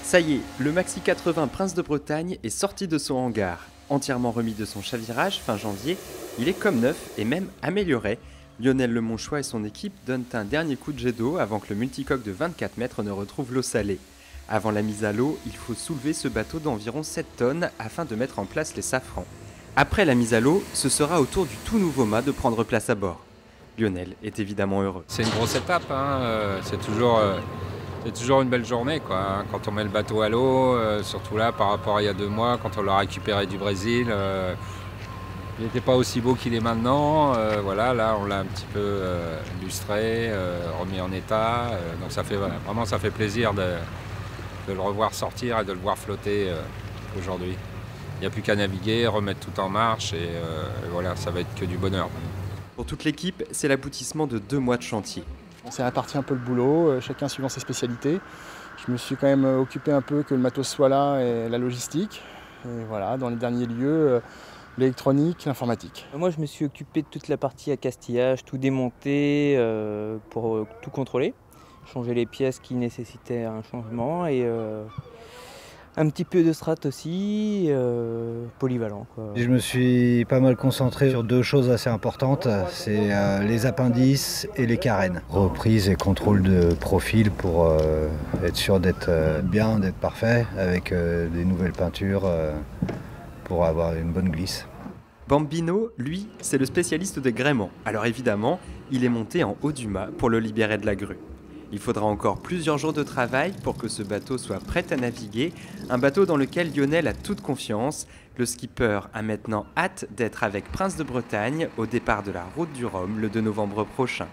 Ça y est, le Maxi 80 Prince de Bretagne est sorti de son hangar. Entièrement remis de son chavirage fin janvier, il est comme neuf et même amélioré. Lionel Lemonchois et son équipe donnent un dernier coup de jet d'eau avant que le multicoque de 24 mètres ne retrouve l'eau salée. Avant la mise à l'eau, il faut soulever ce bateau d'environ 7 tonnes afin de mettre en place les safrans. Après la mise à l'eau, ce sera au tour du tout nouveau mât de prendre place à bord. Lionel est évidemment heureux. C'est une grosse étape, c'est toujours une belle journée, quoi. Quand on met le bateau à l'eau, surtout là par rapport à il y a 2 mois, quand on l'a récupéré du Brésil, il n'était pas aussi beau qu'il est maintenant. Voilà, là on l'a un petit peu lustré, remis en état. Donc ça fait plaisir de le revoir sortir et de le voir flotter aujourd'hui. Il n'y a plus qu'à naviguer, remettre tout en marche et voilà, ça va être que du bonheur. Pour toute l'équipe, c'est l'aboutissement de 2 mois de chantier. On s'est réparti un peu le boulot, chacun suivant ses spécialités. Je me suis quand même occupé un peu que le matos soit là et la logistique. Et voilà, dans les derniers lieux, l'électronique, l'informatique. Moi, je me suis occupé de toute la partie accastillage, tout démonter pour tout contrôler, changer les pièces qui nécessitaient un changement et un petit peu de strat aussi, polyvalent, quoi. Je me suis pas mal concentré sur 2 choses assez importantes, c'est les appendices et les carènes. Reprise et contrôle de profil pour être sûr d'être bien, d'être parfait, avec des nouvelles peintures pour avoir une bonne glisse. Bambino, lui, c'est le spécialiste des gréements. Alors évidemment, il est monté en haut du mât pour le libérer de la grue. Il faudra encore plusieurs jours de travail pour que ce bateau soit prêt à naviguer, un bateau dans lequel Lionel a toute confiance. Le skipper a maintenant hâte d'être avec Prince de Bretagne au départ de la route du Rhum le 2 novembre prochain.